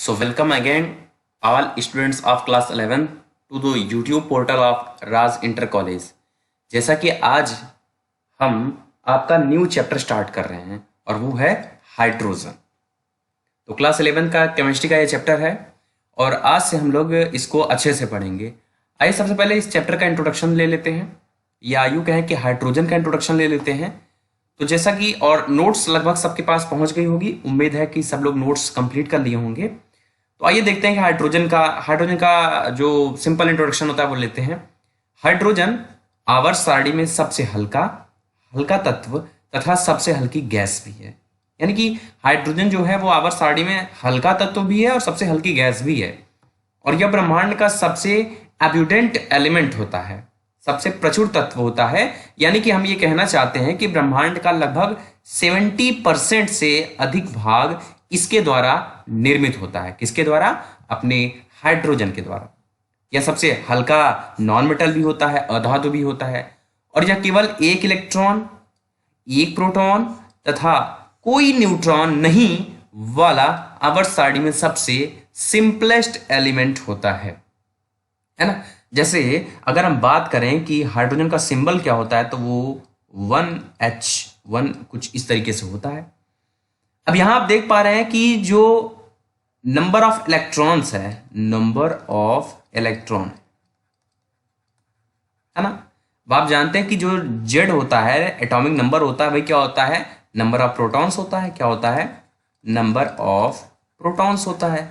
So welcome again all students of class 11 to the YouTube portal of Raj inter college. जैसा कि आज हम आपका न्यू चैप्टर स्टार्ट कर रहे हैं और वो है हाइड्रोजन। तो क्लास 11 का केमिस्ट्री का ये चैप्टर है और आज से हम लोग इसको अच्छे से पढ़ेंगे। आइए सबसे पहले इस चैप्टर का इंट्रोडक्शन ले लेते हैं, या यूँ कहें कि हाइड्रोजन का इंट्रोडक्शन ले लेते हैं। तो जैसा कि और नोट्स लगभग सबके पास पहुंच गई होगी, उम्मीद है कि सब लोग नोट्स कंप्लीट कर लिए होंगे। तो आइए देखते हैं कि हाइड्रोजन का जो सिंपल इंट्रोडक्शन होता है वो लेते हैं। हाइड्रोजन आवर्त सारणी में सबसे हल्का तत्व तथा सबसे हल्की गैस भी है। यानी कि हाइड्रोजन जो है वो आवर्त सारणी में हल्का तत्व भी है और सबसे हल्की गैस भी है, और यह ब्रह्मांड का सबसे एब्यूडेंट एलिमेंट होता है, सबसे प्रचुर तत्व होता है। यानी कि हम ये कहना चाहते हैं कि ब्रह्मांड का लगभग 70% से अधिक भाग इसके द्वारा निर्मित होता है। किसके द्वारा? अपने हाइड्रोजन के द्वारा। यह सबसे हल्का नॉन मेटल भी होता है, अधातु भी होता है, और यह केवल एक इलेक्ट्रॉन, एक प्रोटॉन तथा कोई न्यूट्रॉन नहीं वाला आवर्त सारणी में सबसे सिंपलेस्ट एलिमेंट होता है ना। जैसे अगर हम बात करें कि हाइड्रोजन का सिंबल क्या होता है, तो वो 1H1 कुछ इस तरीके से होता है। अब यहां आप देख पा रहे हैं कि जो नंबर ऑफ इलेक्ट्रॉन्स है, नंबर ऑफ इलेक्ट्रॉन है ना, आप जानते हैं कि जो जेड होता है एटॉमिक नंबर होता है, वही क्या होता है? नंबर ऑफ प्रोटॉन्स होता है। क्या होता है? नंबर ऑफ प्रोटॉन्स होता है।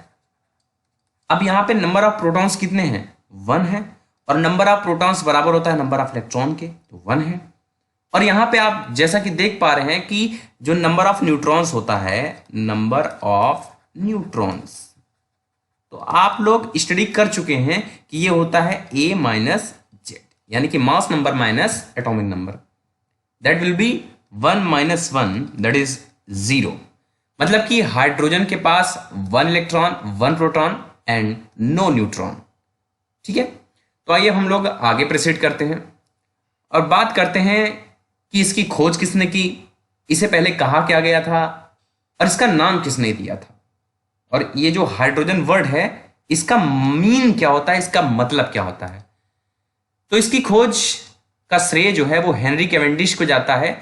अब यहां पे नंबर ऑफ प्रोटॉन्स कितने हैं? 1 है, और नंबर ऑफ प्रोटॉन्स बराबर होता है नंबर ऑफ इलेक्ट्रॉन के, तो 1 है। और यहां पे आप जैसा कि देख पा रहे हैं कि जो नंबर ऑफ न्यूट्रॉन्स होता है, नंबर ऑफ न्यूट्रॉन्स, तो आप लोग स्टडी कर चुके हैं कि ये होता है A माइनस जेड, यानी कि mass number minus atomic number, that will be 1 minus 1, that is 0। मतलब कि हाइड्रोजन के पास 1 electron, 1 proton and no neutron. ठीक है, तो आइए हम लोग आगे प्रोसीड करते हैं और बात करते हैं कि इसकी खोज किसने की, इसे पहले कहा क्या गया था, और इसका नाम किसने दिया था, और ये जो हाइड्रोजन वर्ड है इसका मीन क्या होता है, इसका मतलब क्या होता है। तो इसकी खोज का श्रेय जो है वो हेनरी कैवेंडिश को जाता है।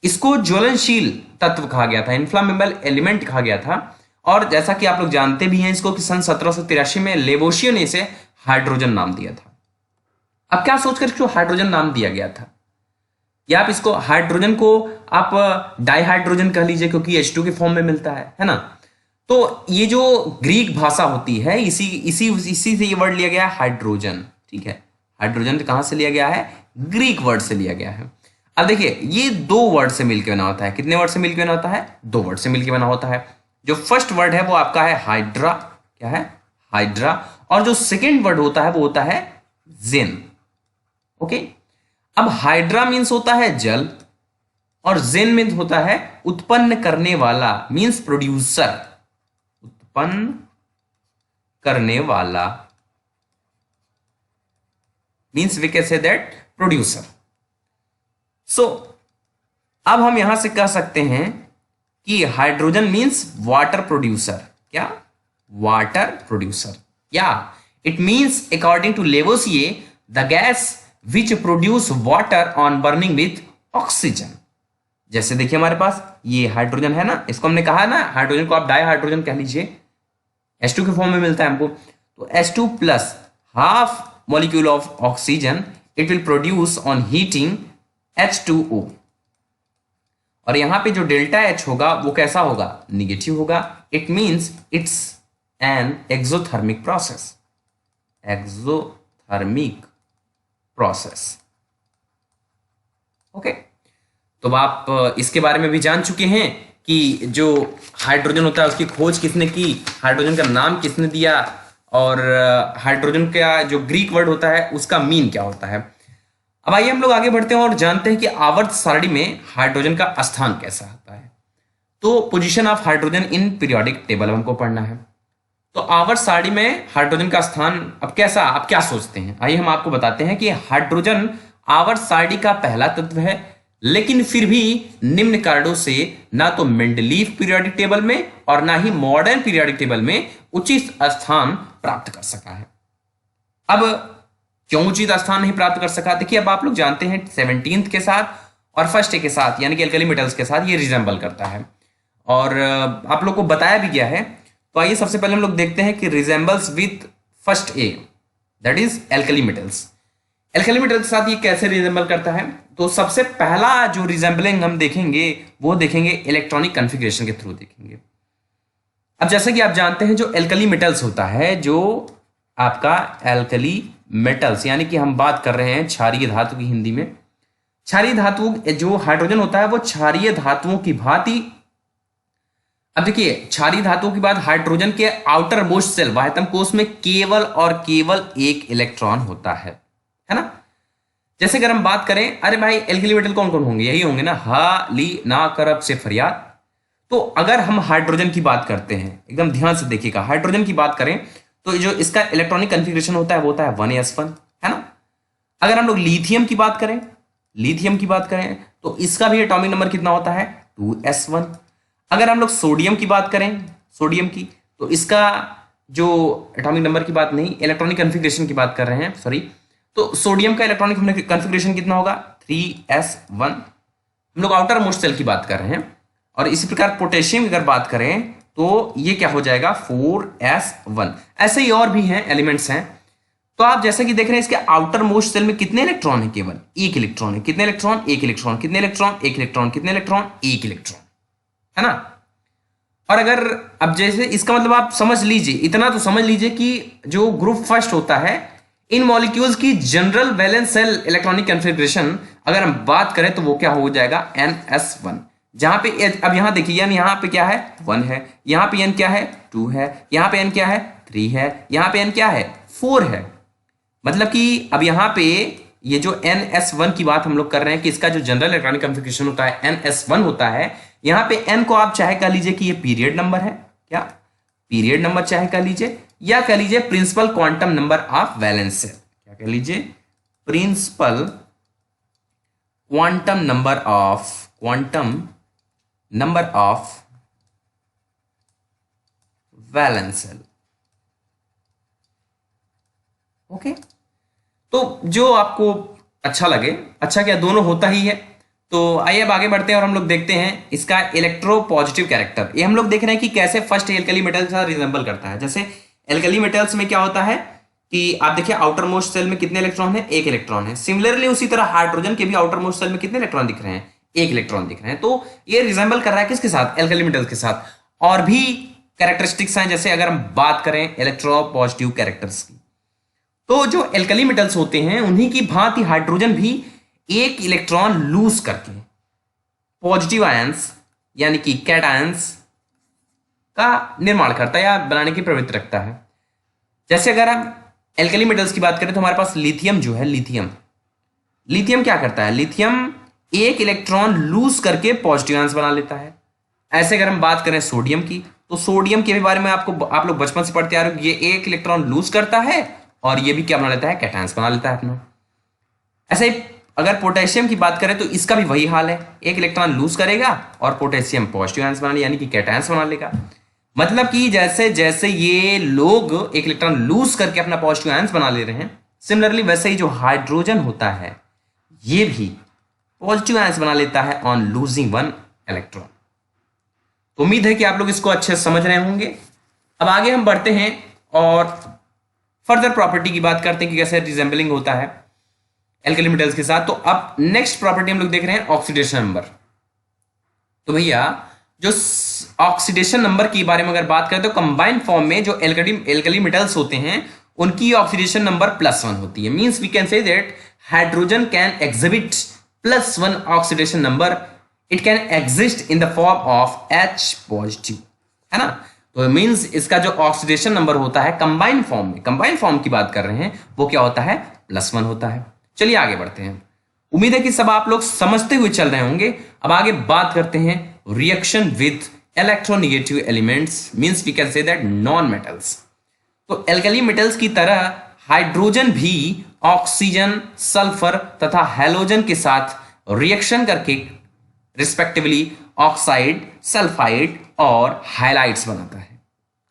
इसको ज्वलनशील तत्व कहा गया था, इन्फ्लामेबल एलिमेंट कहा गया था, और जैसा कि आप लोग जानते भी हैं इसको कि सन 1783 में लेवोशियो ने इसे हाइड्रोजन नाम दिया था। अब क्या सोचकर इसको हाइड्रोजन नाम दिया गया था, या आप इसको हाइड्रोजन को आप डाइहाइड्रोजन कह लीजिए, क्योंकि H2 के फॉर्म में मिलता है ना। तो ये जो ग्रीक भाषा होती है, इसी से ये वर्ड लिया गया है हाइड्रोजन। ठीक है, हाइड्रोजन कहां से लिया गया है? ग्रीक वर्ड से लिया गया है। अब देखिए ये 2 वर्ड से मिलकर बना होता है। कितने वर्ड से मिलकर बना होता है? 2 वर्ड से मिलकर बना होता है। जो फर्स्ट वर्ड है वो आपका है हाइड्रा, क्या है? हाइड्रा, और जो सेकेंड वर्ड होता है वो होता है जेन। ओके, अब हाइड्रा मीन्स होता है जल, और जेन मीन्स होता है उत्पन्न करने वाला, मीन्स प्रोड्यूसर, उत्पन्न करने वाला, means we can say that producer. So अब हम यहां से कह सकते हैं कि हाइड्रोजन मीन्स वाटर प्रोड्यूसर। क्या? वाटर प्रोड्यूसर, या it means according to Lavoisier the gas which produce water on burning with oxygen. जैसे देखिए हमारे पास ये हाइड्रोजन है ना, इसको हमने कहा ना, हाइड्रोजन को आप डाई हाइड्रोजन कह लीजिए, H2 के फॉर्म में मिलता है हमको, तो H2 plus half molecule of oxygen, it will produce on heating H2O। और यहां पे जो डेल्टा H होगा वो कैसा होगा? निगेटिव होगा। It means it's an exothermic process, exothermic process. Okay, तो आप इसके बारे में भी जान चुके हैं कि जो हाइड्रोजन होता है उसकी खोज किसने की, हाइड्रोजन का नाम किसने दिया, और हाइड्रोजन का जो ग्रीक वर्ड होता है उसका मीन क्या होता है। अब आइए हम लोग आगे बढ़ते हैं और जानते हैं कि आवर्त सारणी में हाइड्रोजन का स्थान कैसा होता है। तो position of hydrogen in periodic table हमको पढ़ना है। तो आवर्त सारणी में हाइड्रोजन का स्थान अब कैसा, आप क्या सोचते हैं? आइए हम आपको बताते हैं कि हाइड्रोजन आवर्त सारणी का पहला तत्व है, लेकिन फिर भी निम्न कारणों से ना तो मेंडलीव पीरियोडिक टेबल में और ना ही मॉडर्न पीरियोडिक टेबल में उचित स्थान प्राप्त कर सका है। अब क्यों उचित स्थान नहीं प्राप्त कर सका? देखिए, अब आप लोग जानते हैं 17th के साथ और फर्स्ट ए के साथ यानी कि एल्कली मेटल्स के साथ ये रिजेंबल करता है और आप लोग को बताया भी गया है। तो आइए सबसे पहले हम लोग देखते हैं कि resembles with first A, that is alkali metals. Alkali metal के साथ ये कैसे रिजेंबल करता है? तो सबसे पहला जो रिजेंबलिंग हम देखेंगे वो देखेंगे इलेक्ट्रॉनिक कॉन्फ़िगरेशन के थ्रू देखेंगे। अब जैसे कि आप जानते हैं जो एल्कली मेटल्स होता है, जो आपका एल्कली मेटल्स यानी कि हम बात कर रहे हैं क्षारीय धातु की हिंदी में, क्षारीय धातु जो हाइड्रोजन होता है वो क्षारीय धातुओं की भांति, अब देखिए क्षारीय धातुओं की बात, हाइड्रोजन के आउटर मोस्ट सेल वाह्यतम कोश में केवल और केवल एक इलेक्ट्रॉन होता है ना। जैसे अगर हम बात करें, अरे भाई एल्कली मेटल कौन कौन होंगे? यही होंगे ना, हा ली ना करब से फरियाद। तो अगर हम हाइड्रोजन की बात करते हैं, एकदम ध्यान से देखिएगा, हाइड्रोजन की बात करें तो जो इसका इलेक्ट्रॉनिक कॉन्फ़िगरेशन होता है वो होता है 1s1, है ना। अगर हम लोग लिथियम की बात करें, लिथियम की बात करें तो इसका भी एटॉमिक नंबर कितना होता है? 2s1। अगर हम लोग सोडियम की बात करें, सोडियम की, तो इसका जो एटॉमिक नंबर की बात नहीं, इलेक्ट्रॉनिक कॉन्फ़िगरेशन की बात कर रहे हैं, सॉरी, तो सोडियम का इलेक्ट्रॉनिक कॉन्फ़िगरेशन कितना होगा? 3s1। हम लोग आउटर मोस्ट सेल की बात कर रहे हैं। और इसी प्रकार पोटेशियम की अगर बात करें तो ये क्या हो जाएगा? 4s1। ऐसे ही और भी हैं, एलिमेंट्स हैं। तो आप जैसे कि देख रहे हैं इसके आउटर मोस्ट सेल में कितने इलेक्ट्रॉन है? केवल एक इलेक्ट्रॉन है। कितने इलेक्ट्रॉन? एक इलेक्ट्रॉन। कितने इलेक्ट्रॉन? एक इलेक्ट्रॉन। कितने इलेक्ट्रॉन? एक इलेक्ट्रॉन, है ना। और अगर अब जैसे इसका मतलब आप समझ लीजिए, इतना तो समझ लीजिए कि जो ग्रुप फर्स्ट होता है इन मॉलिक्यूल्स की general valence shell electronic configuration अगर हम बात करें तो वो क्या हो जाएगा? ns1। जहां पे अब यहां देखिए n यहां पे क्या है? 1 है। यहां पे n क्या है? 2 है। यहां पे n क्या है? 3 है। यहां पे n क्या है? 4 है। मतलब कि अब यहां पे ये जो ns1 की बात हम लोग कर रहे हैं कि इसका जो जनरल इलेक्ट्रॉनिक कॉन्फ़िगरेशन होता है ns1 होता है। यहां पे n को आप चाहे कह लीजिए कि ये पीरियड नंबर है, क्या पीरियड नंबर चाहे कह लीजिए, या कह लीजिए principal quantum number of valence shell, क्या कह लीजिए? Principal quantum number of valence shell. Okay, तो जो आपको अच्छा लगे, अच्छा क्या दोनों होता ही है। तो आइए अब आगे बढ़ते हैं और हम लोग देखते हैं इसका इलेक्ट्रो पॉजिटिव कैरेक्टर। ये हम लोग देख रहे हैं कि कैसे फर्स्ट एल्कली मेटल के साथ रिजेंबल करता है। जैसे एल्कली मेटल्स में क्या होता है कि आप देखिए आउटर मोस्ट सेल में कितने इलेक्ट्रॉन है? एक इलेक्ट्रॉन है। सिमिलरली उसी तरह हाइड्रोजन के भी आउटर मोस्ट सेल में कितने इलेक्ट्रॉन दिख रहे हैं? एक इलेक्ट्रॉन दिख रहे हैं। तो ये रिजेंबल कर रहा है किसके साथ? एल्कली मेटल्स के साथ। और भी कैरेक्टरिस्टिक्स हैं, जैसे अगर हम बात करें इलेक्ट्रो पॉजिटिव कैरेक्टर्स की, तो जो एल्कली मेटल्स होते हैं उन्हीं की भांति हाइड्रोजन भी एक इलेक्ट्रॉन लूज करके पॉजिटिव आयंस यानी कि कैटायंस का निर्माण करता है या बनाने की प्रवृत्ति रखता है। जैसे अगर हम एल्कली मेटल्स की बात करें तो हमारे पास लिथियम जो है, लिथियम क्या करता है? लिथियम एक इलेक्ट्रॉन लूज करके पॉजिटिव आयंस बना लेता है। ऐसे अगर हम बात करें सोडियम की, तो सोडियम के बारे में आप लोग बचपन से पढ़ते आ रहे हो, ये एक इलेक्ट्रॉन लूज करता है और ये भी क्या बना लेता है? कैटायंस बना लेता है अपना। ऐसे ही अगर पोटेशियम की बात करें तो इसका भी वही हाल है, एक इलेक्ट्रॉन लूज करेगा और पोटेशियम पॉजिटिव आयंस बना लेगा यानी कि कैटायंस बना लेगा। मतलब कि जैसे जैसे ये लोग एक इलेक्ट्रॉन लूज करके अपना पॉजिटिव आयंस बना ले रहे हैं, सिमिलरली वैसे ही जो हाइड्रोजन होता है ये भी पॉजिटिव आयंस बना लेता है ऑन लूजिंग 1 इलेक्ट्रॉन। तो उम्मीद है कि आप लोग इसको अच्छे से समझ रहे होंगे। अब आगे हम बढ़ते हैं और फर्दर प्रॉपर्टी की बात करते हैं कि कैसे रिजेंबलिंग होता है एल्कली मेटल्स के साथ। तो अब नेक्स्ट प्रॉपर्टी हम लोग देख रहे हैं ऑक्सीडेशन नंबर। तो भैया जो ऑक्सीडेशन नंबर के बारे में अगर बात करें तो कंबाइंड फॉर्म में जो एल्कली मेटल्स होते हैं उनकी ऑक्सीडेशन नंबर +1 होती है। Means we can say that hydrogen can exhibit +1 oxidation number, it can exist in the form of H positive, है ना। तो मींस इसका जो ऑक्सीडेशन नंबर होता है कंबाइंड फॉर्म में, कंबाइंड फॉर्म की बात कर रहे हैं, वो क्या होता है? +1 होता है। चलिए आगे बढ़ते हैं। उम्मीद है कि सब आप लोग समझते हुए चल रहे होंगे। अब आगे बात करते हैं reaction with electronegative elements, means we can say that non metals. तो एल्कली मेटल्स की तरह हाइड्रोजन भी ऑक्सीजन, सल्फर तथा हैलोजन के साथ रिएक्शन करके रिस्पेक्टिवली ऑक्साइड, सल्फाइड और हाइलाइट्स बनाता है।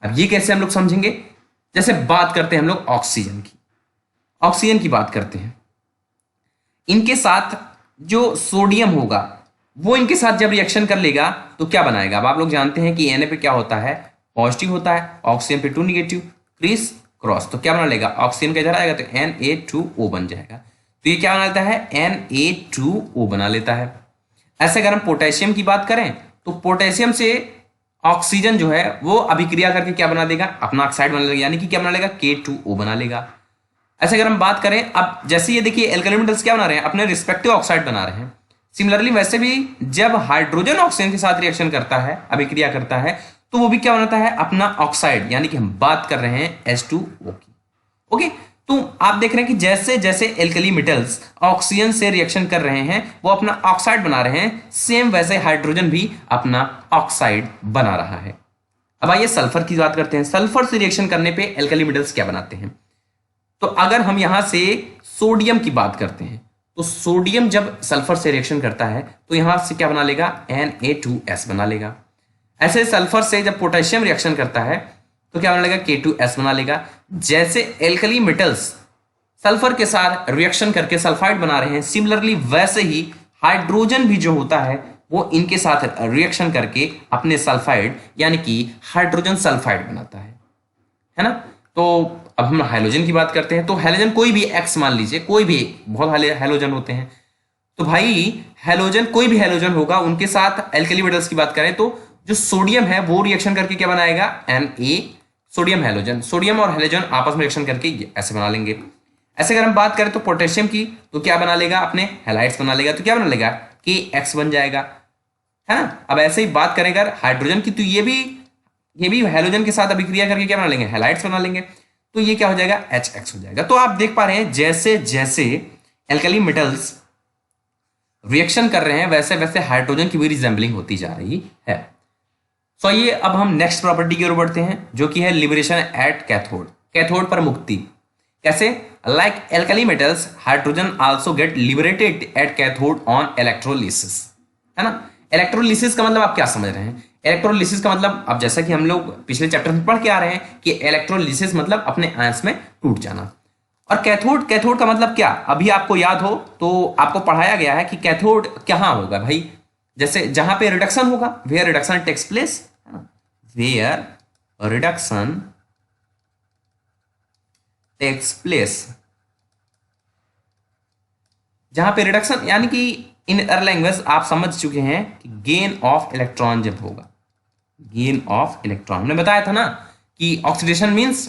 अब ये कैसे हम लोग समझेंगे? जैसे बात करते हैं हम लोग ऑक्सीजन की, ऑक्सीजन की बात करते हैं। इनके साथ जो सोडियम होगा वो इनके साथ जब रिएक्शन कर लेगा तो क्या बनाएगा? अब आप लोग जानते हैं कि Na पे क्या होता है? पॉजिटिव होता है, ऑक्सीजन पे 2 निगेटिव, क्रिस क्रॉस, तो क्या बना लेगा? ऑक्सीजन का इधर आएगा तो Na2O बन जाएगा। तो ये क्या बना लेता है? Na2O बना लेता है। ऐसे अगर हम पोटेशियम की बात करें तो पोटेशियम से ऑक्सीजन जो है वो अभिक्रिया करके क्या बना देगा? अपना ऑक्साइड बना लेगा, यानी कि क्या बना लेगा? K2O बना लेगा। ऐसे अगर हम बात करें, अब जैसे ये देखिए एल्कली मेटल्स क्या बना रहे हैं? अपने रिस्पेक्टिव ऑक्साइड बना रहे हैं। सिमिलरली वैसे भी जब हाइड्रोजन ऑक्सीजन के साथ रिएक्शन करता है, अभिक्रिया करता है, तो वो भी क्या बनाता है? अपना ऑक्साइड, यानी कि हम बात कर रहे हैं H2O की। ओके, तो आप देख रहे हैं कि जैसे जैसे एल्कली मेटल्स ऑक्सीजन से रिएक्शन कर रहे हैं वो अपना ऑक्साइड बना रहे हैं, सेम वैसे हाइड्रोजन भी अपना ऑक्साइड बना रहा है। अब आइए सल्फर की बात करते हैं। सल्फर से रिएक्शन करने पे एल्कली मेटल्स क्या बनाते हैं? तो अगर हम यहां से सोडियम की बात करते हैं तो सोडियम जब सल्फर से रिएक्शन करता है तो यहां से क्या बना लेगा? Na2S बना लेगा। ऐसे सल्फर से जब पोटेशियम रिएक्शन करता है तो क्या बना लेगा? K2S बना लेगा। जैसे एल्कली मेटल्स सल्फर के साथ रिएक्शन करके सल्फाइड बना रहे हैं, सिमिलरली वैसे ही हाइड्रोजन भी जो होता है वो इनके साथ रिएक्शन करके अपने सल्फाइड यानी कि हाइड्रोजन सल्फाइड बनाता है ना? तो अब हम हैलोजन की बात करते हैं। तो हैलोजन कोई भी एक्स मान लीजिए, कोई भी, बहुत हैलोजन होते हैं, तो भाई हैलोजन कोई भी हैलोजन होगा, उनके साथ एल्कली मेटल्स की बात करें तो जो सोडियम है वो रिएक्शन करके क्या बनाएगा? Na, sodium halogen. सोडियम और हैलोजन आपस में रिएक्शन करके ऐसे बना लेंगे। ऐसे अगर हम बात करें तो पोटेशियम की, तो क्या बना लेगा? अपने हैलाइड्स बना लेगा। तो क्या बना लेगा? KX बन जाएगा, है ना? अब ऐसे ही बात करें अगर हाइड्रोजन की, तो ये भी हैलोजन के साथ अभिक्रिया करके क्या बना लेंगे? हैलाइड्स बना लेंगे। तो ये क्या हो जाएगा? HX हो जाएगा। तो आप देख पा रहे हैं जैसे जैसे एल्कली मेटल्स रिएक्शन कर रहे हैं वैसे वैसे हाइड्रोजन की भी रिजेंबलिंग होती जा रही है। सो ये अब हम नेक्स्ट प्रॉपर्टी की ओर बढ़ते हैं जो कि है लिबरेशन एट कैथोड, कैथोड पर मुक्ति। कैसे? Like alkali metals hydrogen also get liberated at cathode on electrolysis, है ना? इलेक्ट्रोलिसिस का मतलब आप क्या समझ रहे हैं? इलेक्ट्रोलिसिस का मतलब, अब जैसा कि हम लोग पिछले चैप्टर में पढ़ के आ रहे हैं कि इलेक्ट्रोलिसिस मतलब अपने आयंस में टूट जाना। और कैथोड, कैथोड का मतलब क्या? अभी आपको याद हो तो आपको पढ़ाया गया है कि कैथोड कहाँ होगा भाई? जैसे जहां पे रिडक्शन होगा, where reduction takes place, where reduction takes place, जहां पे रिडक्शन, यानी कि इन अदर लैंग्वेज आप समझ चुके हैं कि गेन ऑफ इलेक्ट्रॉन जब होगा, गेन ऑफ इलेक्ट्रॉन हमने बताया था ना कि oxidation means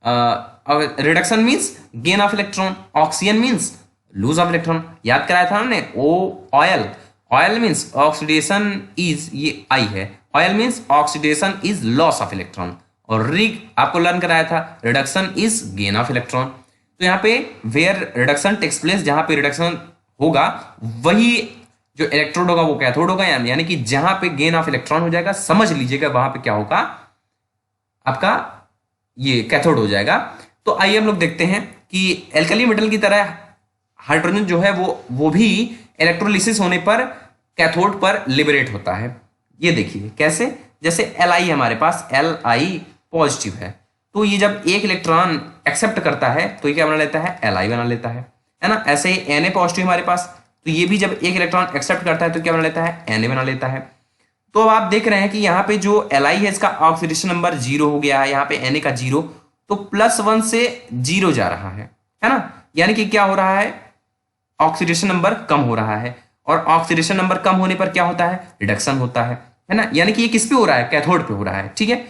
reduction means gain of electron, oxygen means lose of electron. याद कराया था हमने। Oil, oil means oxidation is, ये आई है, oil means oxidation is loss of electron. और रिग आपको लर्न कराया था, reduction is gain of electron. तो यहाँ पे वेयर रिडक्शन टेक्स प्लेस, जहां पे रिडक्शन होगा वही जो इलेक्ट्रोड होगा वो कैथोड होगा, यानी कि जहां पे गेन ऑफ इलेक्ट्रॉन हो जाएगा समझ लीजिएगा वहां पे क्या होगा? आपका ये कैथोड हो जाएगा। तो आइए हम लोग देखते हैं कि एल्कली मेटल की तरह हाइड्रोजन जो है वो भी इलेक्ट्रोलिसिस होने पर कैथोड पर लिबरेट होता है। ये देखिए कैसे? जैसे Li हमारे पास, Li पॉजिटिव है, तो ये जब एक इलेक्ट्रॉन एक्सेप्ट करता है तो ये क्या बना लेता है? Li बना लेता है ना? ऐसे ही Na पॉजिटिव हमारे पास, तो ये भी जब एक इलेक्ट्रॉन एक्सेप्ट करता है तो क्या बना लेता है? Na बना लेता है। तो अब आप देख रहे हैं कि यहाँ पे जो Li है इसका ऑक्सीडेशन नंबर 0 हो गया है, यहाँ पे Na का 0, तो +1 से 0 जा रहा है ना? यानी कि क्या हो रहा है? ऑक्सीडेशन नंबर कम हो रहा है, और ऑक्सीडेशन नंबर कम होने पर क्या होता है? रिडक्शन होता है ना? यानी कि ये किस पे हो रहा है? कैथोड पे हो रहा है, ठीक है?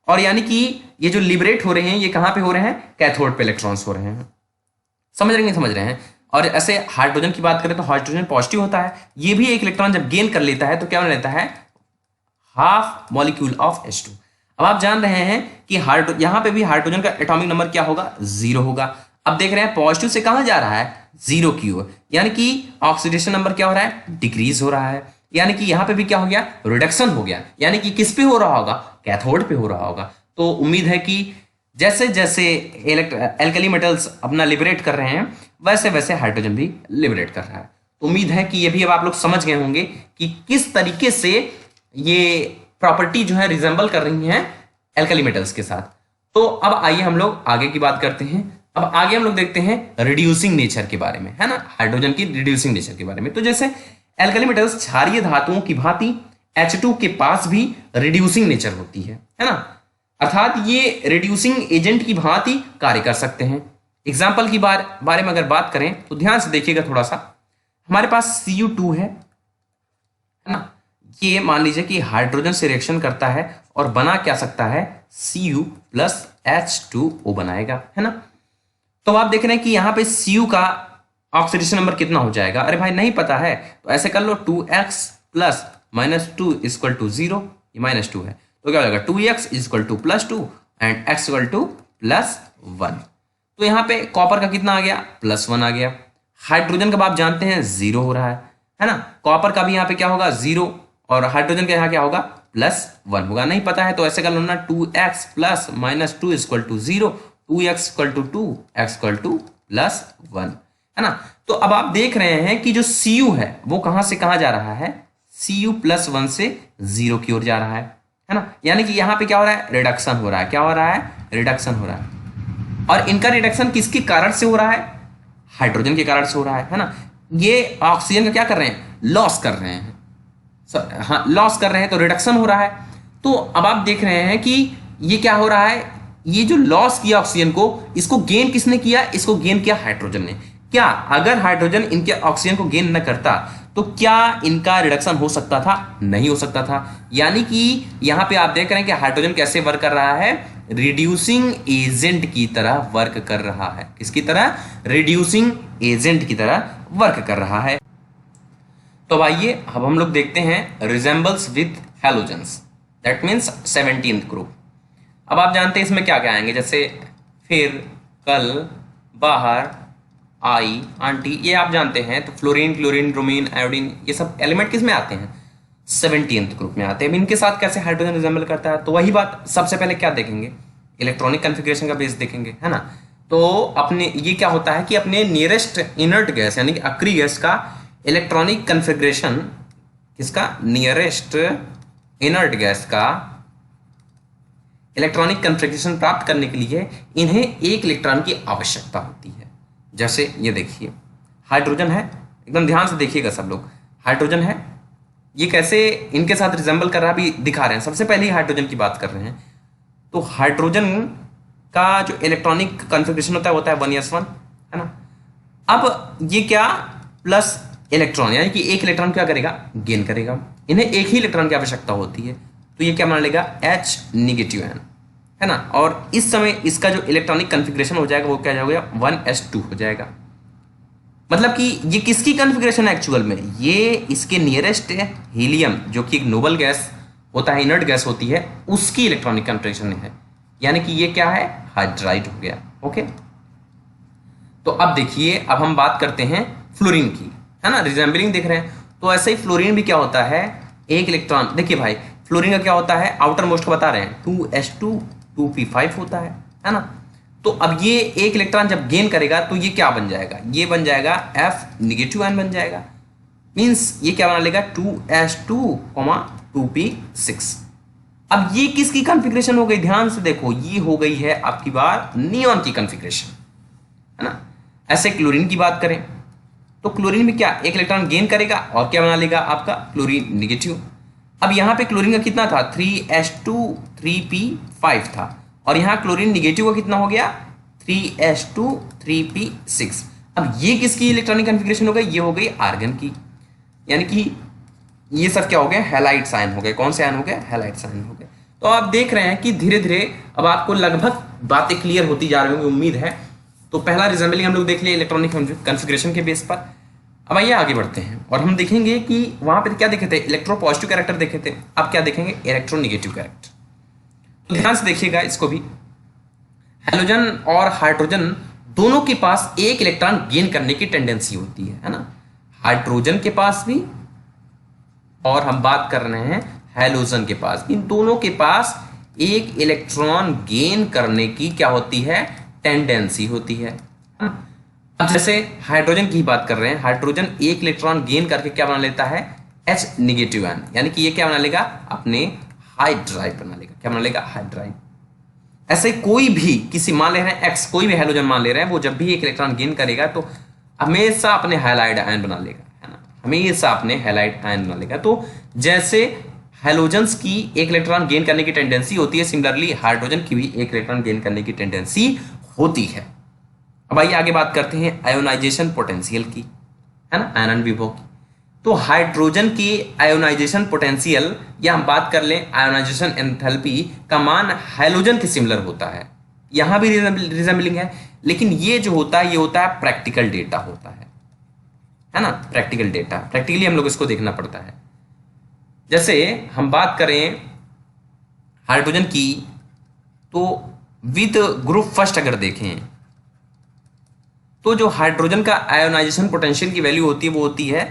और यानी कि ये जो लिबरेट हो रहे हैं ये कहां पे हो रहे हैं? कैथोड पे इलेक्ट्रॉन्स हो रहे हैं। समझ रहे हैं? समझ रहे हैं? और ऐसे हाइड्रोजन की बात करें तो हाइड्रोजन पॉजिटिव होता है, ये भी एक इलेक्ट्रॉन जब गेन कर लेता है तो क्या बना लेता है? Half molecule of H2। अब आप जान रहे हैं कि यहां पे भी हाइड्रोजन का एटॉमिक नंबर क्या होगा? 0 होगा। अब देख रहे हैं पॉजिटिव से कहां जा रहा है? 0 की ओर, यानी कि ऑक्सीडेशन नंबर क्या हो रहा है? डिक्रीज हो रहा है। यानी कि यहां पे भी क्या हो गया? रिडक्शन हो गया। यानी कि किस पे हो रहा होगा? कैथोड पे हो रहा होगा। तो उम्मीद है कि जैसे जैसे एल्कली मेटल्स अपना लिबरेट कर रहे हैं वैसे वैसे हाइड्रोजन भी लिबरेट कर रहा है। उम्मीद है कि ये भी अब आप लोग समझ गए होंगे कि किस तरीके से ये प्रॉपर्टी जो है रिजेंबल कर रही हैं एल्कली मेटल्स के साथ। तो अब आइए हम लोग आगे की बात करते हैं। अब आगे हम लोग देखते हैं रिड्यूसिंग नेचर के बारे में, है ना, हाइड्रोजन की रिड्यूसिंग नेचर के बारे में। तो जैसे एल्कली मेटल्स क्षारीय धातुओं की भांति H2 के पास भी रिड्यूसिंग नेचर होती है ना, अर्थात ये रिड्यूसिंग एजेंट की भांति कार्य कर सकते हैं। एग्जाम्पल की बारे में अगर बात करें तो ध्यान से देखिएगा थोड़ा सा। हमारे पास Cu2 है ना, ये मान लीजिए कि हाइड्रोजन से रिएक्शन करता है और बना क्या सकता है, Cu प्लस H2O बनाएगा, है ना। तो आप देख रहे हैं कि यहाँ पे Cu का ऑक्सीडेशन नंबर कितना हो जाएगा। अरे भाई नहीं पता है तो ऐसे कर लो, 2x plus minus 2 equal to 0, ये माइनस 2 है तो क्या हो जाएगा, 2x equal to plus 2 and x equal to plus 1। तो यहाँ पे कॉपर का कितना आ गया, प्लस 1 आ गया। हाइड्रोजन का आप जानते हैं 0 हो रहा है ना। कॉपर का भी यहाँ पे क्या होगा, 0, और हाइड्रोजन का यहाँ क्या होगा, प्लस 1 होगा। नहीं पता है तो ऐसे कर लो ना, 2x plus minus 2 equal to 0, 2x equal to 2, x equal to plus 1, है ना। तो अब आप देख रहे हैं कि जो Cu है वो कहां से कहां जा रहा है, Cu प्लस 1 से 0 की ओर जा रहा है ना। यानी कि यहां पे क्या हो रहा है, रिडक्शन हो रहा है। क्या हो रहा है, रिडक्शन हो रहा है। और इनका रिडक्शन किसके कारण से हो रहा है, हाइड्रोजन के कारण से हो रहा है ना। ये ऑक्सीजन का क्या कर रहे हैं, लॉस कर रहे हैं, हाँ लॉस कर रहे हैं, तो रिडक्शन हो रहा है। तो अब आप देख रहे हैं कि ये क्या हो रहा है, ये जो लॉस किया ऑक्सीजन को, इसको गेन किसने किया, इसको गेन किया हाइड्रोजन ने। क्या अगर हाइड्रोजन इनके ऑक्सीजन को गेन न करता तो क्या इनका रिडक्शन हो सकता था, नहीं हो सकता था। यानी कि यहां पे आप देख रहे हैं कि हाइड्रोजन कैसे वर्क कर रहा है, रिड्यूसिंग एजेंट की तरह वर्क कर रहा है। किसकी तरह, रिड्यूसिंग एजेंट की तरह वर्क कर रहा है। तो आइए अब हम लोग देखते हैं resembles with halogens, that means 17th group. अब आप जानते हैं इसमें क्या क्या आएंगे, जैसे फिर, कल, बाहर, आई, आंटी, ये आप जानते हैं। तो फ्लोरीन, क्लोरीन, ब्रोमीन, आयोडीन, ये सब एलिमेंट किस में आते हैं, 17th ग्रुप में आते हैं। इनके साथ कैसे हाइड्रोजन रिजेंबल करता है, तो वही बात सबसे पहले क्या देखेंगे, इलेक्ट्रॉनिक कन्फिग्रेशन का बेस देखेंगे, है ना। तो अपने ये क्या होता है कि अपने नियरेस्ट इनर्ट गैस यानी कि अक्री गैस का इलेक्ट्रॉनिक कन्फिग्रेशन, किसका, नियरेस्ट इनर्ट गैस का इलेक्ट्रॉनिक कन्फिग्रेशन प्राप्त करने के लिए इन्हें एक इलेक्ट्रॉन की आवश्यकता होती है। जैसे ये देखिए हाइड्रोजन है, एकदम ध्यान से देखिएगा सब लोग, हाइड्रोजन है, ये कैसे इनके साथ रिजेंबल कर रहा है, अभी दिखा रहे हैं। सबसे पहले ही हाइड्रोजन की बात कर रहे हैं। तो हाइड्रोजन का जो इलेक्ट्रॉनिक कन्फिग्रेशन होता है 1s1, है ना। अब ये क्या, प्लस इलेक्ट्रॉन, यानी कि एक इलेक्ट्रॉन क्या करेगा, गेन करेगा। इन्हें एक ही इलेक्ट्रॉन की आवश्यकता होती है, तो ये क्या मान लेगा, H नेगेटिव आयन, है ना। और इस समय इसका जो इलेक्ट्रॉनिक कन्फिग्रेशन हो जाएगा वो क्या हो जाएगा, 1s2 हो जाएगा। मतलब कि ये किसकी कन्फिग्रेशन है एक्चुअल में, ये इसके नियरेस्ट हीलियम, जो कि एक नोबल गैस होता है, इनर्ट गैस होती है, उसकी इलेक्ट्रॉनिक कन्फिग्रेशन है। यानी कि ये क्या है, हाइड्राइड हो गया। ओके, तो अब देखिए, अब हम बात करते हैं फ्लोरीन की, है ना, रिजेंबलिंग देख रहे हैं। तो ऐसे ही फ्लोरीन भी क्या होता है, एक इलेक्ट्रॉन, देखिए भाई फ्लोरीन का क्या होता है, आउटर मोस्ट को बता रहे हैं, 2s2 2p5 होता है ना। तो अब ये एक इलेक्ट्रॉन जब गेन करेगा तो ये क्या बन जाएगा, ये बन जाएगा F नेगेटिव आयन बन जाएगा। मींस ये क्या बना लेगा, 2s2 2p6। अब ये किसकी कॉन्फ़िगरेशन हो गई, ध्यान से देखो, ये हो गई है आपकी बार नियॉन की कॉन्फ़िगरेशन, है ना। ऐसे क्लोरीन की बात करें तो क्लोरीन में क्या, एक इलेक्ट्रॉन गेन करेगा और क्या बना लेगा आपका, क्लोरीन नेगेटिव। अब यहाँ पे क्लोरीन का कितना था, 3s2 3p5 था, और यहाँ क्लोरीन नेगेटिव का कितना हो गया, 3s2 3p6। अब ये किसकी इलेक्ट्रॉनिक कॉन्फ़िगरेशन हो गई, ये हो गई आर्गन की। यानी कि ये सब क्या हो गया, हैलाइड्स आयन हो गए। कौन से आयन हो गए, हैलाइड्स आयन हो गए। तो आप देख रहे हैं कि धीरे धीरे अब आपको लगभग बातें क्लियर होती जा रही होंगी, उम्मीद है। तो पहला रिजेंबलिंग हम लोग देख लिए इलेक्ट्रॉनिक कॉन्फ़िगरेशन के बेस पर। अब आइए आगे बढ़ते हैं और हम देखेंगे कि वहां पे क्या देखे थे, इलेक्ट्रो पॉजिटिव कैरेक्टर देखे थे, अब क्या देखेंगे, इलेक्ट्रो नेगेटिव कैरेक्टर। तो ध्यान से देखिएगा इसको भी। हैलोजन और हाइड्रोजन दोनों के पास एक इलेक्ट्रॉन गेन करने की टेंडेंसी होती है ना। हाइड्रोजन के पास भी और हम बात कर रहे हैं हैलोजन के पास, इन दोनों के पास एक इलेक्ट्रॉन गेन करने की क्या होती है, टेंडेंसी होती है। अब जैसे हाइड्रोजन की बात कर रहे हैं, हाइड्रोजन एक इलेक्ट्रॉन गेन करके क्या बना लेता है, H निगेटिव आयन, यानी कि ये क्या बना लेगा, अपने हाइड्राइड बना लेगा। क्या बना लेगा, हाइड्राइड। ऐसे कोई भी किसी मान ले रहे हैं X, कोई भी हाइड्रोजन मान ले रहे हैं, वो जब भी एक इलेक्ट्रॉन गेन करेगा तो हमेशा अपने हैलाइड आयन बना लेगा, है ना, हमेशा अपने हैलाइड आयन बना लेगा। तो जैसे हैलोजेंस की एक इलेक्ट्रॉन गेन करने की टेंडेंसी होती है, सिमिलरली हाइड्रोजन की भी एक इलेक्ट्रॉन गेन करने की टेंडेंसी होती है। अब आइए आगे बात करते हैं आयोनाइजेशन पोटेंशियल की, है ना, आयनन विभव की। तो हाइड्रोजन की आयोनाइजेशन पोटेंशियल, या हम बात कर लें आयोनाइजेशन एंथैल्पी का मान हाइड्रोजन के सिमिलर होता है। यहां भी रिजेंबलिंग है, लेकिन ये जो होता है ये होता है प्रैक्टिकल डेटा होता है ना, प्रैक्टिकल डेटा, प्रैक्टिकली हम लोग इसको देखना पड़ता है। जैसे हम बात करें हाइड्रोजन की, तो विद ग्रुप फर्स्ट अगर देखें तो जो हाइड्रोजन का आयोनाइजेशन पोटेंशियल की वैल्यू होती है वो होती है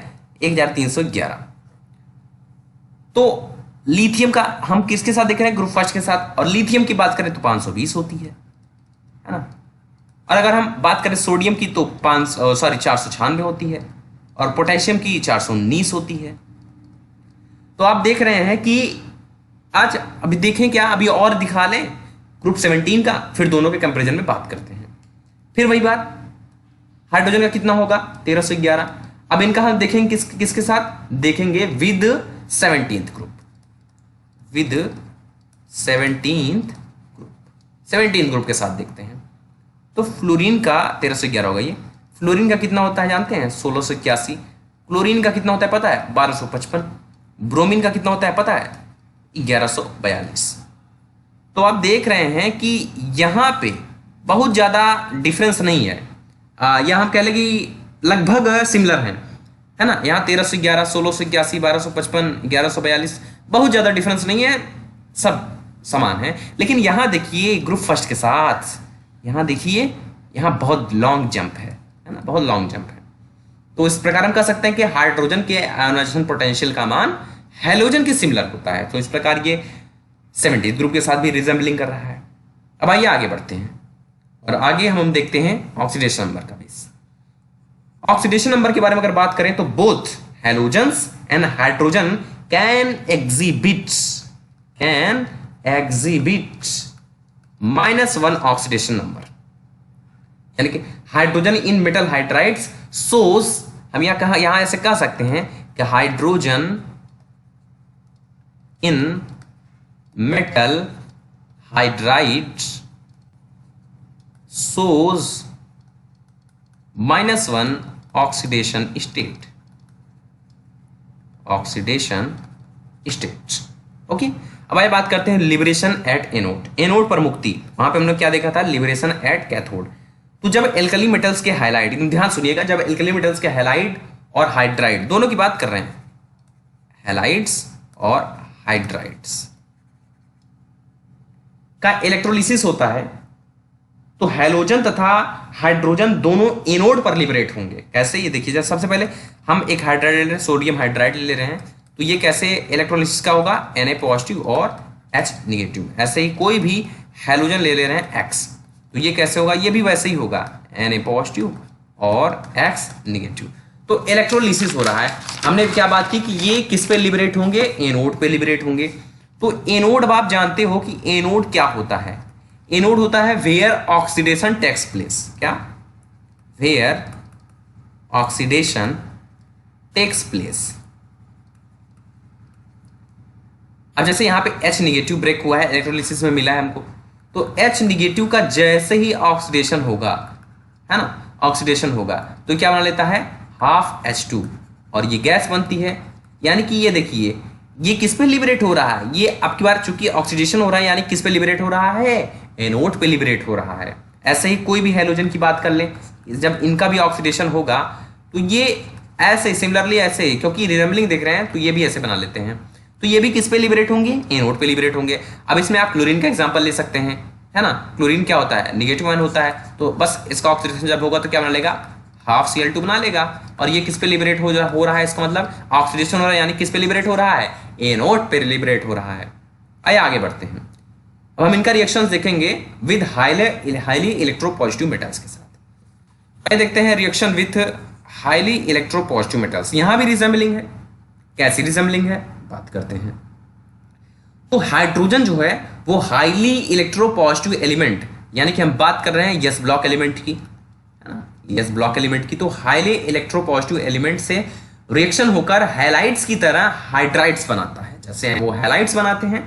1311। तो लिथियम का हम किसके साथ देख रहे हैं, ग्रुप फर्स्ट के साथ, और लिथियम की बात करें तो 520 होती है ना। और अगर हम बात करें सोडियम की तो 496 होती है, और पोटेशियम की 419 होती है। तो आप देख रहे हैं कि आज अभी देखें क्या, अभी और दिखा लें ग्रुप 17 का, फिर दोनों के कंपेरिजन में बात करते हैं। फिर वही बात, हाइड्रोजन का कितना होगा 1311। अब इनका हम देखेंगे किसके साथ, देखेंगे with 17th group, with 17th group के साथ देखते हैं। तो फ्लोरीन का 1311 होगा ये। फ्लोरीन का कितना होता है जानते हैं, 1681। क्लोरीन का कितना होता है पता है, 1255। ब्रोमीन का कितना होता है पता है, 1142। तो आप देख रहे हैं कि यहां पे बहुत ज्यादा डिफरेंस नहीं है, यहाँ हम कह लें कि लगभग सिमिलर हैं, है ना। यहाँ 1311, 1681, 1255, 1142, बहुत ज़्यादा डिफरेंस नहीं है, सब समान है। लेकिन यहाँ देखिए ग्रुप फर्स्ट के साथ, यहाँ देखिए यहाँ बहुत लॉन्ग जंप है ना, बहुत लॉन्ग जंप है। तो इस प्रकार हम कह सकते हैं कि हाइड्रोजन के आयोनाइजेशन पोटेंशियल का मान हैलोजन के सिमिलर होता है। तो इस प्रकार ये 70th ग्रुप के साथ भी रिजेंबलिंग कर रहा है। अब आइए आगे बढ़ते हैं, और आगे हम देखते हैं ऑक्सीडेशन नंबर का बेस। ऑक्सीडेशन नंबर के बारे में अगर बात करें तो both halogens and hydrogen can exhibit -1 oxidation number, यानी कि हाइड्रोजन इन मेटल हाइड्राइड्स सोज, हम यहां ऐसे कह सकते हैं कि hydrogen in metal hydrides shows -1 oxidation state, okay. अब आइए बात करते हैं लिबरेशन एट एनोड, एनोड पर मुक्ति। वहां पे हमने क्या देखा था, लिबरेशन एट कैथोड। तो जब एल्कली मेटल्स के हाइलाइड, ध्यान सुनिएगा, जब एल्कली मेटल्स के हाइलाइड और हाइड्राइड दोनों की बात कर रहे हैं, हैलाइड्स और हाइड्राइड्स का इलेक्ट्रोलिसिस होता है, तो हैलोजन तथा हाइड्रोजन दोनों एनोड पर लिबरेट होंगे। कैसे, ये देखिए, सबसे पहले हम एक हाइड्राइड ले रहे हैं, सोडियम हाइड्राइड ले रहे हैं, तो ये कैसे इलेक्ट्रोलिसिस का होगा, Na पॉजिटिव और H निगेटिव। ऐसे ही कोई भी हैलोजन ले रहे हैं X, तो ये कैसे होगा, ये भी वैसे ही होगा, Na पॉजिटिव और X निगेटिव। तो इलेक्ट्रोलिसिस हो रहा है। हमने क्या बात की कि ये किस पे लिबरेट होंगे, एनोड पे लिबरेट होंगे। तो एनोड, अब आप जानते हो कि एनोड क्या होता है, एनोड होता है वेयर ऑक्सीडेशन टेक्स प्लेस। क्या, वेयर ऑक्सीडेशन टेक्स प्लेस। अब जैसे यहां पे H निगेटिव ब्रेक हुआ है, इलेक्ट्रोलिसिस में मिला है हमको, तो H निगेटिव का जैसे ही ऑक्सीडेशन होगा, है ना, ऑक्सीडेशन होगा, तो क्या बना लेता है, हाफ H2, और ये गैस बनती है। यानी कि ये देखिए, ये किस पे लिबरेट हो रहा है, ये अब की बार चूंकि ऑक्सीडेशन हो रहा है, यानी किस पे लिबरेट हो रहा है, एनोड पे लिबरेट हो रहा है। ऐसे ही कोई भी हैलोजन की बात कर लें, जब इनका भी ऑक्सीडेशन होगा तो ये ऐसे सिमिलरली ऐसे, क्योंकि रिजेंबलिंग देख रहे हैं तो ये भी ऐसे बना लेते हैं, तो ये भी किस पे लिबरेट होंगे, एनोड पे लिबरेट होंगे। अब इसमें आप क्लोरीन का एग्जांपल ले सकते हैं, है ना। क्लोरीन क्या होता है, निगेटिव आयन होता है, तो बस इसका ऑक्सीडेशन जब होगा तो क्या बना लेगा, हाफ Cl2 बना लेगा। और ये किस पे लिबरेट हो रहा है, इसका मतलब ऑक्सीडेशन हो रहा है, यानी किस पे लिबरेट हो रहा है, एनोड पे लिबरेट हो रहा है। आइए आगे बढ़ते हैं, अब हम इनका रिएक्शंस देखेंगे विद हाईली इलेक्ट्रोपॉजिटिव मेटल्स के साथ। आइए देखते हैं reaction with highly electropositive metals. यहां भी रिजेंबलिंग है। कैसी रिजेंबलिंग है बात करते हैं। तो हाइड्रोजन जो है वो हाईली इलेक्ट्रोपॉजिटिव एलिमेंट, यानी कि हम बात कर रहे हैं यस ब्लॉक एलिमेंट की, है ना, यस ब्लॉक एलिमेंट की। तो हाईली इलेक्ट्रोपॉजिटिव एलिमेंट से रिएक्शन होकर हैलाइड्स की तरह हाइड्राइड्स बनाता है। जैसे वो हैलाइड्स बनाते हैं,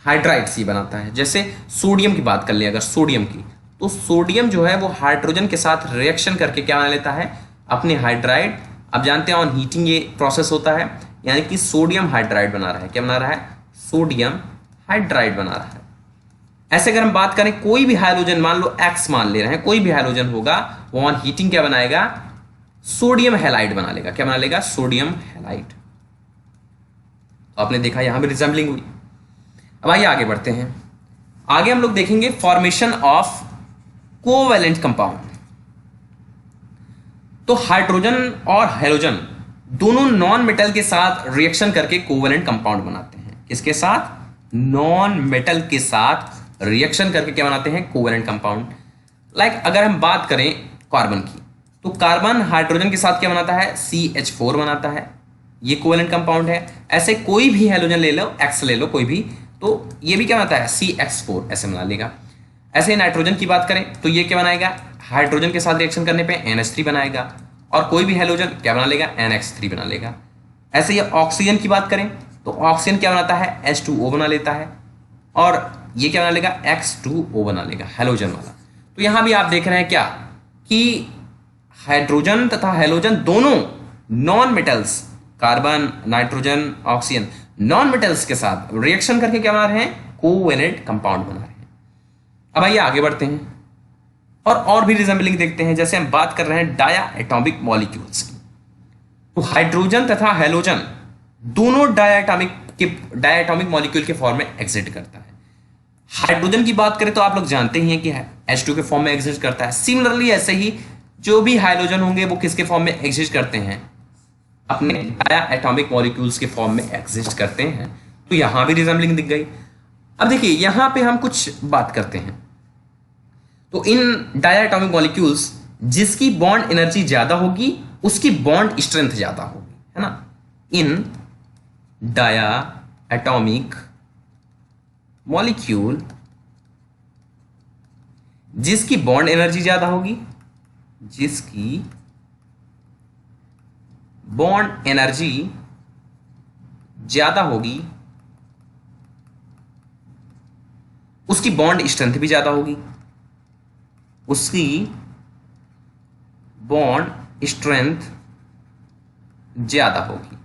हाइड्राइड्स ही बनाता है। जैसे सोडियम की बात कर ले अगर सोडियम की, तो सोडियम जो है वो हाइड्रोजन के साथ रिएक्शन करके क्या बना लेता है, अपने हाइड्राइड। आप जानते हैं ऑन हीटिंग ये प्रोसेस होता है, यानी कि सोडियम हाइड्राइड बना रहा है। क्या बना रहा है, सोडियम हाइड्राइड बना रहा है। ऐसे अगर हम बात करें कोई भी हाइड्रोजन, मान लो एक्स मान ले रहे हैं, कोई भी हाइड्रोजन होगा वो ऑन हीटिंग क्या बनाएगा, सोडियम हैलाइड बना लेगा। क्या बना लेगा, सोडियम हैलाइड। तो आपने देखा यहां भी रिजेंबलिंग हुई। अब आइए आगे बढ़ते हैं। आगे हम लोग देखेंगे फॉर्मेशन ऑफ कोवैलेंट कंपाउंड। तो हाइड्रोजन और हैलोजन दोनों नॉन मेटल के साथ रिएक्शन करके कोवैलेंट कंपाउंड बनाते हैं। किसके साथ, नॉन मेटल के साथ रिएक्शन करके क्या बनाते हैं, कोवैलेंट कंपाउंड। लाइक अगर हम बात करें कार्बन की, तो कार्बन हाइड्रोजन के साथ क्या बनाता है, CH4 बनाता है। ये कोवैलेंट कंपाउंड है। ऐसे कोई भी हैलोजन ले लो, एक्स ले लो कोई भी, तो ये भी क्या बनाता है, CH4 ऐसे बना लेगा। ऐसे नाइट्रोजन की बात करें तो ये क्या बनाएगा, हाइड्रोजन के साथ रिएक्शन करने पे NH3 बनाएगा, और कोई भी हैलोजन क्या बना लेगा, NH3 बना लेगा। ऐसे ये ऑक्सीजन की बात करें तो ऑक्सीजन क्या बनाता है, H2O बना लेता है, और ये क्या बना लेगा, X2O बना लेगा, हैलोजन वाला। तो यहाँ भी आप देख रहे हैं क्या कि हाइड्रोजन तथा हैलोजन दोनों non metals, carbon, nitrogen, oxygen, non metals के साथ रिएक्शन करके क्या बना रहे हैं, कोवैलेंट कंपाउंड बना रहे हैं। अब आइए आगे बढ़ते हैं और भी रिजेंबलिंग देखते हैं। जैसे हम बात कर रहे हैं डाया एटॉमिक मॉलिक्यूल्स की, तो हाइड्रोजन तथा हैलोजन दोनों डायटॉमिक मॉलिक्यूल के फॉर्म में एग्जिस्ट करता है। हाइड्रोजन की बात करें तो आप लोग जानते ही हैं कि H2 के फॉर्म में एग्जिस्ट करता है। सिमिलरली ऐसे ही जो भी हाइड्रोजन होंगे वो किसके फॉर्म में एग्जिस्ट करते हैं, अपने डाया एटॉमिक मॉलिक्यूल्स के फॉर्म में एग्जिस्ट करते हैं। तो यहां भी रिजेंबलिंग दिख गई। अब देखिए यहां पे हम कुछ बात करते हैं। तो इन डाया एटॉमिक मॉलिक्यूल्स जिसकी बॉन्ड एनर्जी ज्यादा होगी उसकी बॉन्ड स्ट्रेंथ ज्यादा होगी, है ना। इन डाया एटॉमिक मॉलिक्यूल जिसकी बॉन्ड एनर्जी ज्यादा होगी, जिसकी बॉन्ड एनर्जी ज्यादा होगी, उसकी बॉन्ड स्ट्रेंथ भी ज्यादा होगी, उसकी बॉन्ड स्ट्रेंथ ज्यादा होगी,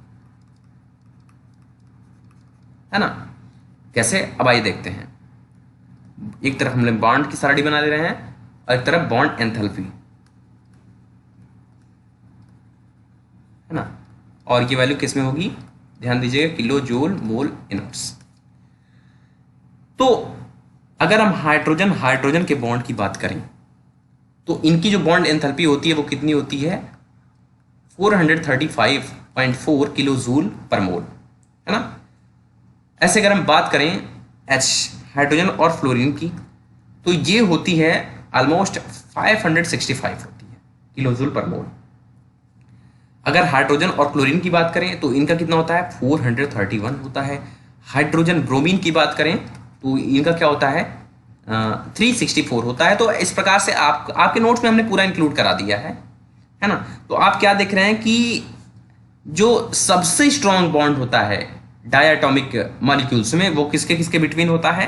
है ना। कैसे, अब आइए देखते हैं। एक तरफ हम लोग बॉन्ड की सारणी बना ले रहे हैं और एक तरफ बॉन्ड एंथैल्पी, है ना। और ये वैल्यू किस में होगी, ध्यान दीजिएगा, किलो जूल मोल इनवर्स। तो अगर हम हाइड्रोजन के बॉन्ड की बात करें तो इनकी जो बॉन्ड एंथैल्पी होती है वो कितनी होती है, 435.4 किलो जूल पर मोल, है ना। ऐसे अगर हम बात करें हाइड्रोजन और फ्लोरीन की तो ये होती है ऑलमोस्ट 565 होती है किलो जूल पर मोल। अगर हाइड्रोजन और क्लोरीन की बात करें तो इनका कितना होता है, 431 होता है। हाइड्रोजन ब्रोमीन की बात करें तो इनका क्या होता है, 364 होता है। तो इस प्रकार से आपके नोट्स में हमने पूरा इंक्लूड करा दिया है ना। तो आप क्या देख रहे हैं कि जो सबसे स्ट्रॉन्ग बॉन्ड होता है डायटॉमिक मॉलिक्यूल्स में वो किसके किसके बिटवीन होता है,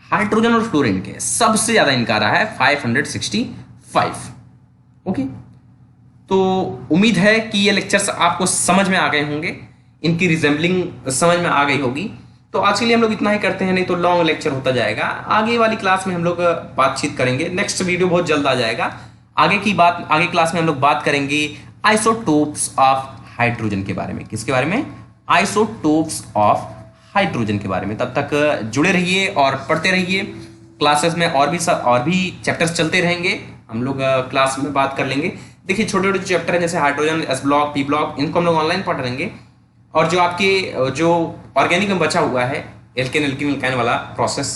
हाइड्रोजन और फ्लोरीन के। सबसे ज्यादा इनका रहा है 565। ओके, तो उम्मीद है कि ये लेक्चर्स आपको समझ में आ गए होंगे, इनकी रिजेंबलिंग समझ में आ गई होगी। तो आज के लिए हम लोग इतना ही करते हैं, नहीं तो लॉन्ग लेक्चर होता जाएगा। आगे वाली क्लास में हम लोग बातचीत करेंगे, नेक्स्ट वीडियो बहुत जल्द आ जाएगा। आगे क्लास में हम लोग बात करेंगे आइसोटोप्स ऑफ हाइड्रोजन के बारे में। किसके बारे में, आइसोटोप्स ऑफ हाइड्रोजन के बारे में। तब तक जुड़े रहिए और पढ़ते रहिए। क्लासेस में और भी चैप्टर्स चलते रहेंगे, हम लोग क्लास में बात कर लेंगे। देखिए छोटे छोटे चैप्टर हैं जैसे hydrogen, S block, P block, इनको हम लोग ऑनलाइन पढ़ लेंगे। और जो आपके जो ऑर्गेनिक में बचा हुआ है एल्केन एल्कीन एल्काइन वाला प्रोसेस,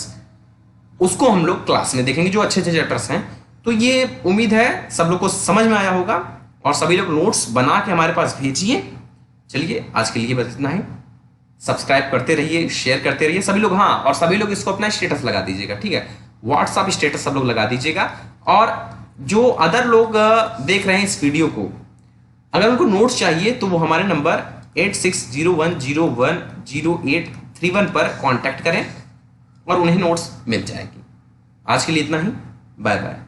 उसको हम लोग क्लास में देखेंगे। जो अच्छे अच्छे चैप्टर्स हैं तो ये उम्मीद है सब लोग को समझ में आया होगा और सभी लोग नोट्स बना के हमारे पास भेजिए। चलिए आज के लिए बस इतना ही। सब्सक्राइब करते रहिए, शेयर करते रहिए सभी लोग। हाँ, और सभी लोग इसको अपना स्टेटस लगा दीजिएगा, ठीक है, व्हाट्सअप स्टेटस सब लोग लगा दीजिएगा। और जो अदर लोग देख रहे हैं इस वीडियो को, अगर उनको नोट्स चाहिए तो वो हमारे नंबर 8601010831 पर कांटेक्ट करें और उन्हें नोट्स मिल जाएगी। आज के लिए इतना ही, बाय बाय।